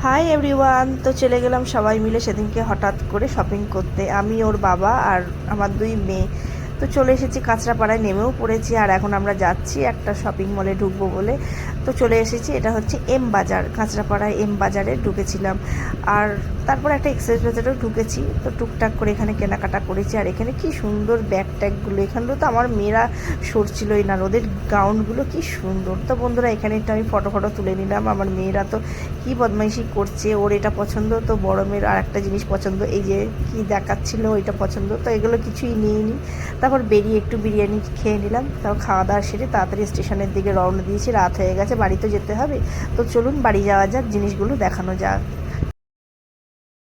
Hi everyone, তো চলে গেলাম সবাই মিলে সেদিনকে হঠাৎ করে শপিং করতে। আমি, ওর বাবা আর আমার দুই মেয়ে। তো চলে এসেছি কাঁচরাপাড়ায়, নেমেও পড়েছি। আর এখন আমরা যাচ্ছি একটা শপিং মলে ঢুকবো বলে। তো চলে এসেছি, এটা হচ্ছে এম বাজার। কাঁচরাপাড়ায় এম বাজারে ঢুকেছিলাম। আর তারপর একটা এক্সপ্রেস বাজারেও ঢুকেছি। তো টুকটাক করে এখানে কেনাকাটা করেছি। আর এখানে কি সুন্দর ব্যাগ ট্যাগগুলো, এখানগুলো তো আমার মেয়েরা সরছিলই না, ওদের গাউনগুলো কি সুন্দর। তো বন্ধুরা, এখানে একটু আমি ফটো তুলে নিলাম। আমার মেয়েরা তো কি বদমাইশি করছে, ওর এটা পছন্দ, তো বড় মেয়ের আর একটা জিনিস পছন্দ, এই যে কি দেখাচ্ছিল ওইটা পছন্দ, তো এগুলো কিছুই নিয়ে নিই। তারপর বেরিয়ে একটু বিরিয়ানি খেয়ে নিলাম। তারপর খাওয়া দাওয়া সেরে তাড়াতাড়ি স্টেশনের দিকে রওনা দিয়েছি, রাত হয়ে গেছে, বাড়িতে যেতে হবে। তো চলুন বাড়ি যাওয়া যাক, জিনিসগুলো দেখানো যাক।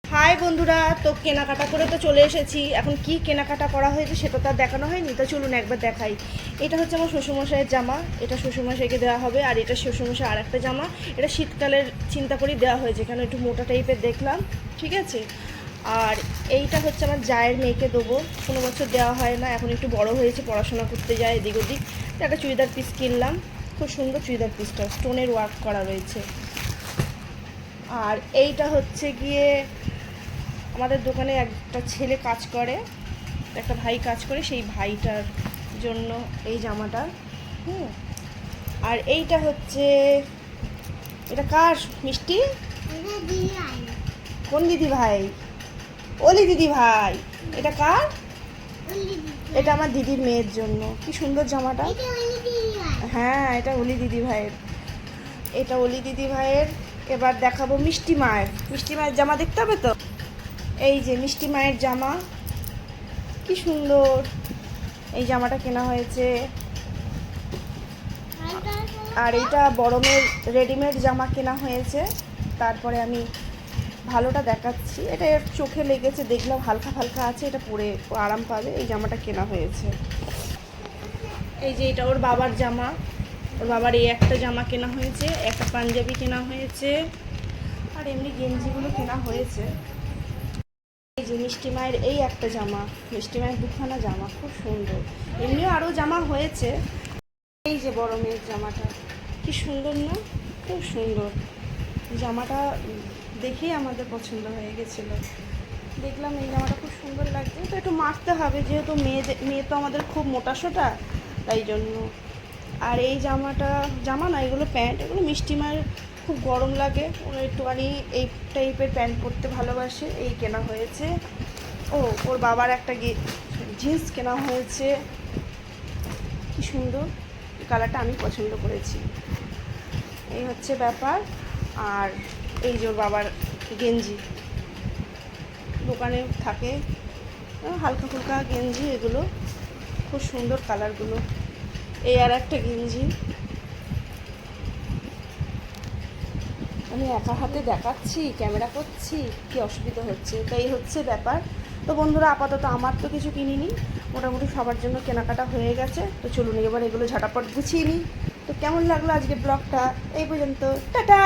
হাই বন্ধুরা, তো কেনাকাটা করে তো চলে এসেছি। এখন কি কেনাকাটা করা হয়েছে সেটা তো আর দেখানো হয়নি, তো চলুন একবার দেখাই। এটা হচ্ছে আমার শ্বশুরমশাইয়ের জামা, এটা শ্বশুরমশাইকে দেওয়া হবে। আর এটা শ্বশুরমশাই আর একটা জামা, এটা শীতকালের চিন্তা করেই দেওয়া হয়েছে, কেন একটু মোটা টাইপের দেখলাম, ঠিক আছে। আর এইটা হচ্ছে আমার জায়ের মেয়েকে দেবো, কোনো বছর দেওয়া হয় না, এখন একটু বড় হয়েছে, পড়াশোনা করতে যায় এদিক ওদিক। একটা চুড়িদার পিস কিনলাম, খুব সুন্দর চুড়িদার পিসটা, স্টোনের ওয়ার্ক করা রয়েছে। আর এইটা হচ্ছে গিয়ে আমাদের দোকানে একটা ছেলে কাজ করে, একটা ভাই কাজ করে, সেই ভাইটার জন্য এই জামাটা। আর এইটা হচ্ছে, এটা কার মিষ্টি? কোন দিদি ভাই? ওলি দিদি ভাই। এটা কার? এটা আমার দিদির মেয়ের জন্য। কি সুন্দর জামাটা। হ্যাঁ, এটা ওলি দিদি ভাইয়ের, এটা ওলি দিদি ভাইয়ের। এবার দেখাবো মিষ্টি মায়ের। মিষ্টি মায়ের জামা দেখতে হবে তো, এই যে মিষ্টি মায়ের জামা, কি সুন্দর। এই জামাটা কেনা হয়েছে। আর এইটা বড় মেয়ের রেডিমেড জামা কেনা হয়েছে। তারপরে আমি ভালোটা দেখাচ্ছি, এটা এর চোখে লেগেছে, দেখলাম হালকা হালকা আছে, এটা পরে আরাম পাবে, এই জামাটা কেনা হয়েছে। এই যে এটা ওর বাবার জামা, ওর বাবার এই একটা জামা কেনা হয়েছে, একটা পাঞ্জাবি কেনা হয়েছে, আর এমনি গেঞ্জিগুলো কেনা হয়েছে। এই যে মিষ্টি মায়ের এই একটা জামা, মিষ্টি মায়ের দুখানা জামা, খুব সুন্দর। এমনিও আরও জামা হয়েছে। এই যে বড় মেয়ের জামাটা, কি সুন্দর না, খুব সুন্দর জামাটা, দেখেই আমাদের পছন্দ হয়ে গেছিলো। দেখলাম এই জামাটা খুব সুন্দর লাগছে, তো একটু মারতে হবে, যেহেতু মেয়ে তো আমাদের খুব মোটাসোটা, তাই জন্য। আর এই জামাটা, জামা না, এগুলো প্যান্ট, এগুলো মিষ্টি মায়ের খুব গরম লাগে, ওরা একটুখানি এই টাইপের প্যান্ট পরতে ভালোবাসে, এই কেনা হয়েছে। ও, ওর বাবার একটা জিন্স কেনা হয়েছে, কি সুন্দর, কালারটা আমি পছন্দ করেছি। এই হচ্ছে ব্যাপার। আর এই যে ওর বাবার গেঞ্জি, দোকানে থাকে হালকা ফুলকা গেঞ্জি, এগুলো খুব সুন্দর কালারগুলো। এই আর একটা গেঞ্জি, আমি একা হাতে দেখাচ্ছি, ক্যামেরা করছি, কি অসুবিধা হচ্ছে, তো এই হচ্ছে ব্যাপার। তো বন্ধুরা, আপাতত আমার তো কিছু কিনিনি, মোটামুটি সবার জন্য কেনাকাটা হয়ে গেছে। তো চলুন এবার এগুলো ঝটাপট গুছিয়ে নিই। তো কেমন লাগলো আজকে ব্লগটা, এই পর্যন্ত, টাটা।